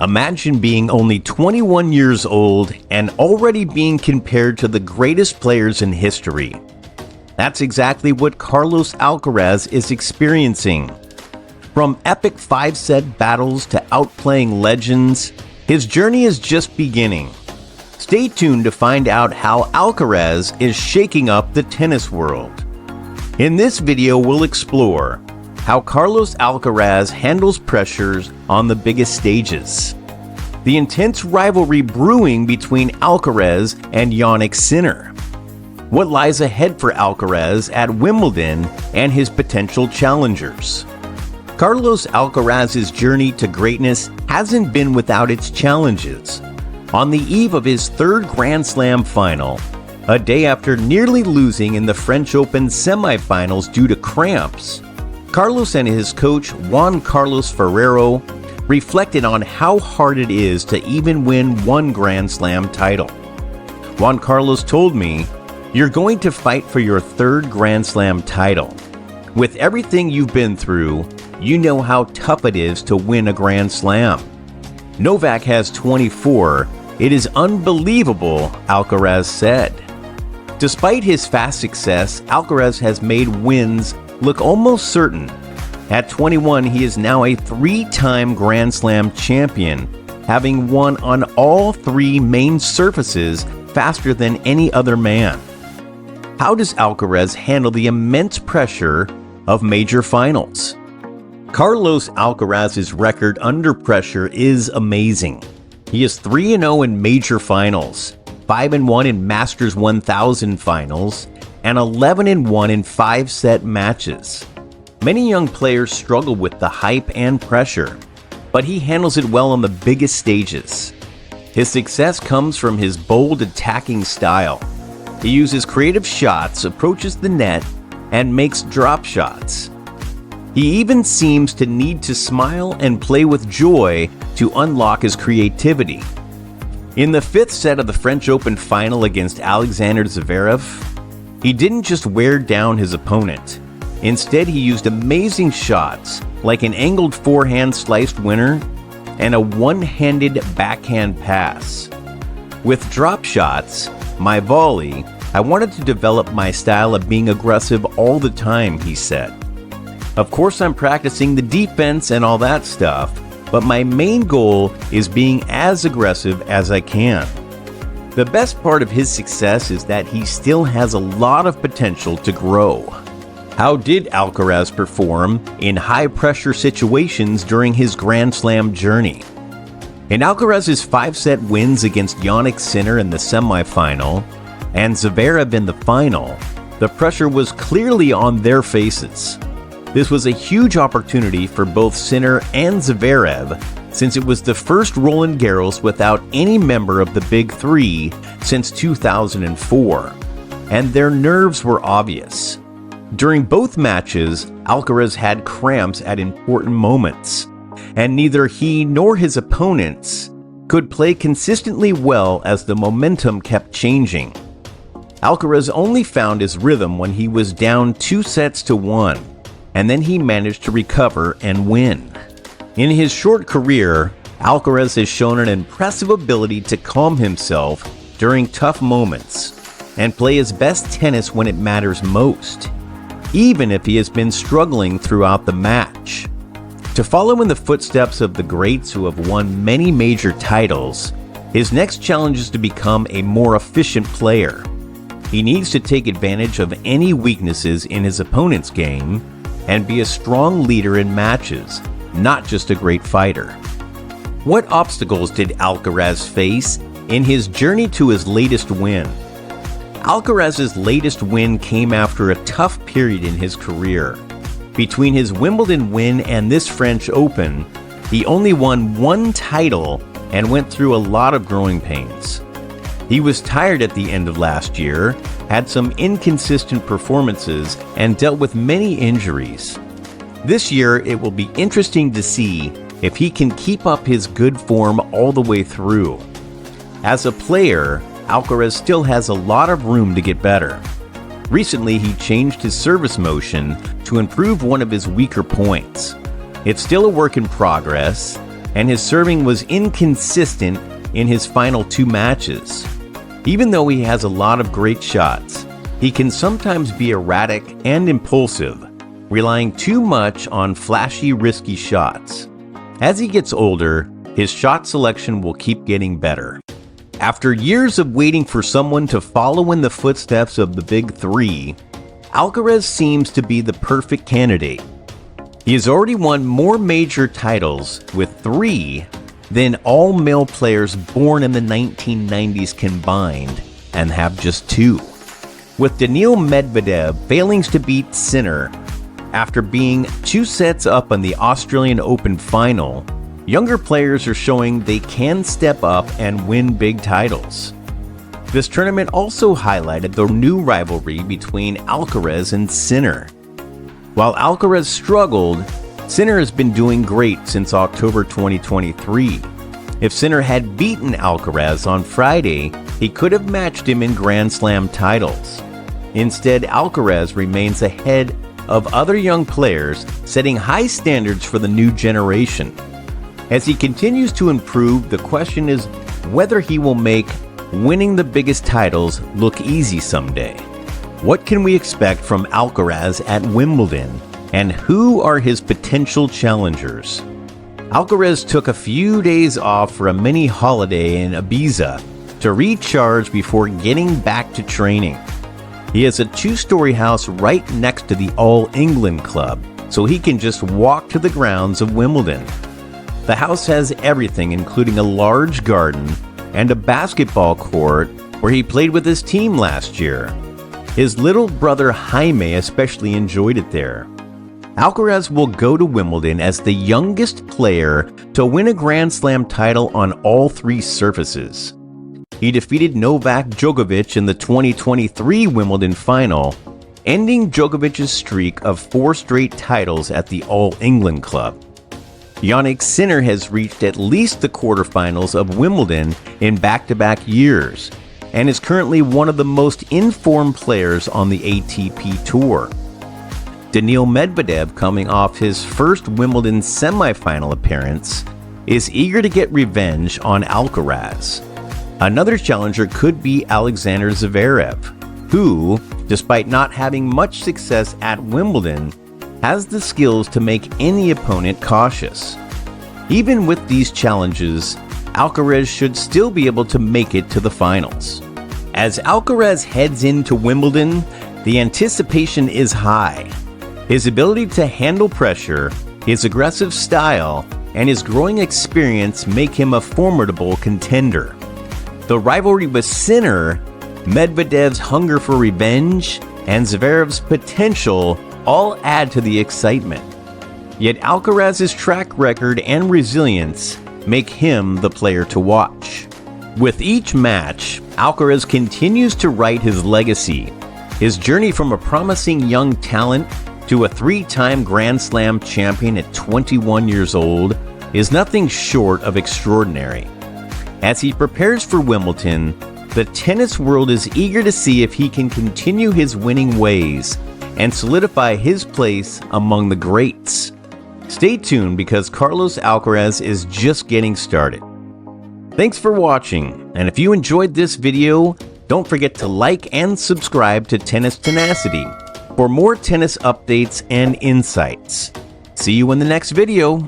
Imagine being only 21 years old and already being compared to the greatest players in history. That's exactly what Carlos Alcaraz is experiencing. From epic 5-set battles to outplaying legends, his journey is just beginning. Stay tuned to find out how Alcaraz is shaking up the tennis world. In this video, we'll explore how Carlos Alcaraz handles pressures on the biggest stages, the intense rivalry brewing between Alcaraz and Jannik Sinner, what lies ahead for Alcaraz at Wimbledon and his potential challengers. Carlos Alcaraz's journey to greatness hasn't been without its challenges. On the eve of his third Grand Slam final, a day after nearly losing in the French Open semifinals due to cramps, Carlos and his coach Juan Carlos Ferrero reflected on how hard it is to even win one Grand Slam title. Juan Carlos told me, "You're going to fight for your third Grand Slam title. With everything you've been through, you know how tough it is to win a Grand Slam. Novak has 24. It is unbelievable," Alcaraz said. Despite his fast success, Alcaraz has made wins look almost certain. At 21, he is now a 3-time Grand Slam champion, having won on all 3 main surfaces faster than any other man. How does Alcaraz handle the immense pressure of major finals? Carlos Alcaraz's record under pressure is amazing. He is 3-0 in major finals, 5-1 in Masters 1000 finals, and 11-1 in 5-set matches. Many young players struggle with the hype and pressure, but he handles it well on the biggest stages. His success comes from his bold attacking style. He uses creative shots, approaches the net, and makes drop shots. He even seems to need to smile and play with joy to unlock his creativity. In the 5th set of the French Open final against Alexander Zverev, he didn't just wear down his opponent. Instead, he used amazing shots like an angled forehand sliced winner and a one-handed backhand pass. With drop shots, my volley, I wanted to develop my style of being aggressive all the time, he said. Of course, I'm practicing the defense and all that stuff, but my main goal is being as aggressive as I can. The best part of his success is that he still has a lot of potential to grow. How did Alcaraz perform in high-pressure situations during his Grand Slam journey? In Alcaraz's 5-set wins against Jannik Sinner in the semifinal and Zverev in the final, the pressure was clearly on their faces. This was a huge opportunity for both Sinner and Zverev, since it was the first Roland Garros without any member of the Big Three since 2004, and their nerves were obvious. During both matches, Alcaraz had cramps at important moments, and neither he nor his opponents could play consistently well as the momentum kept changing. Alcaraz only found his rhythm when he was down 2-1, and then he managed to recover and win. In his short career, Alcaraz has shown an impressive ability to calm himself during tough moments and play his best tennis when it matters most, even if he has been struggling throughout the match. To follow in the footsteps of the greats who have won many major titles, his next challenge is to become a more efficient player. He needs to take advantage of any weaknesses in his opponent's game and be a strong leader in matches, not just a great fighter. What obstacles did Alcaraz face in his journey to his latest win? Alcaraz's latest win came after a tough period in his career. Between his Wimbledon win and this French Open, he only won 1 title and went through a lot of growing pains. He was tired at the end of last year, had some inconsistent performances, and dealt with many injuries. This year, it will be interesting to see if he can keep up his good form all the way through. As a player, Alcaraz still has a lot of room to get better. Recently, he changed his service motion to improve one of his weaker points. It's still a work in progress, and his serving was inconsistent in his final 2 matches. Even though he has a lot of great shots, he can sometimes be erratic and impulsive, relying too much on flashy, risky shots. As he gets older, his shot selection will keep getting better. After years of waiting for someone to follow in the footsteps of the big 3, Alcaraz seems to be the perfect candidate. He has already won more major titles with 3 than all male players born in the 1990s combined, and have just 2. With Daniil Medvedev failing to beat Sinner after being 2 sets up in the Australian Open final, younger players are showing they can step up and win big titles. This tournament also highlighted the new rivalry between Alcaraz and Sinner. While Alcaraz struggled, Sinner has been doing great since October 2023. If Sinner had beaten Alcaraz on Friday, he could have matched him in Grand Slam titles. Instead, Alcaraz remains ahead of other young players, setting high standards for the new generation. As he continues to improve, the question is whether he will make winning the biggest titles look easy someday. What can we expect from Alcaraz at Wimbledon, and who are his potential challengers? Alcaraz took a few days off for a mini holiday in Ibiza to recharge before getting back to training. He has a 2-story house right next to the All England Club, so he can just walk to the grounds of Wimbledon. The house has everything, including a large garden and a basketball court where he played with his team last year. His little brother Jaime especially enjoyed it there. Alcaraz will go to Wimbledon as the youngest player to win a Grand Slam title on all 3 surfaces. He defeated Novak Djokovic in the 2023 Wimbledon final, ending Djokovic's streak of 4 straight titles at the All England Club. Jannik Sinner has reached at least the quarterfinals of Wimbledon in back-to-back years, and is currently one of the most informed players on the ATP Tour. Daniil Medvedev, coming off his first Wimbledon semifinal appearance, is eager to get revenge on Alcaraz. Another challenger could be Alexander Zverev, who, despite not having much success at Wimbledon, has the skills to make any opponent cautious. Even with these challenges, Alcaraz should still be able to make it to the finals. As Alcaraz heads into Wimbledon, the anticipation is high. His ability to handle pressure, his aggressive style, and his growing experience make him a formidable contender. The rivalry with Sinner, Medvedev's hunger for revenge, and Zverev's potential all add to the excitement. Yet Alcaraz's track record and resilience make him the player to watch. With each match, Alcaraz continues to write his legacy. His journey from a promising young talent to a 3-time Grand Slam champion at 21 years old is nothing short of extraordinary. As he prepares for Wimbledon, the tennis world is eager to see if he can continue his winning ways and solidify his place among the greats. Stay tuned because Carlos Alcaraz is just getting started. Thanks for watching, and if you enjoyed this video, don't forget to like and subscribe to Tennis Tenacity for more tennis updates and insights. See you in the next video.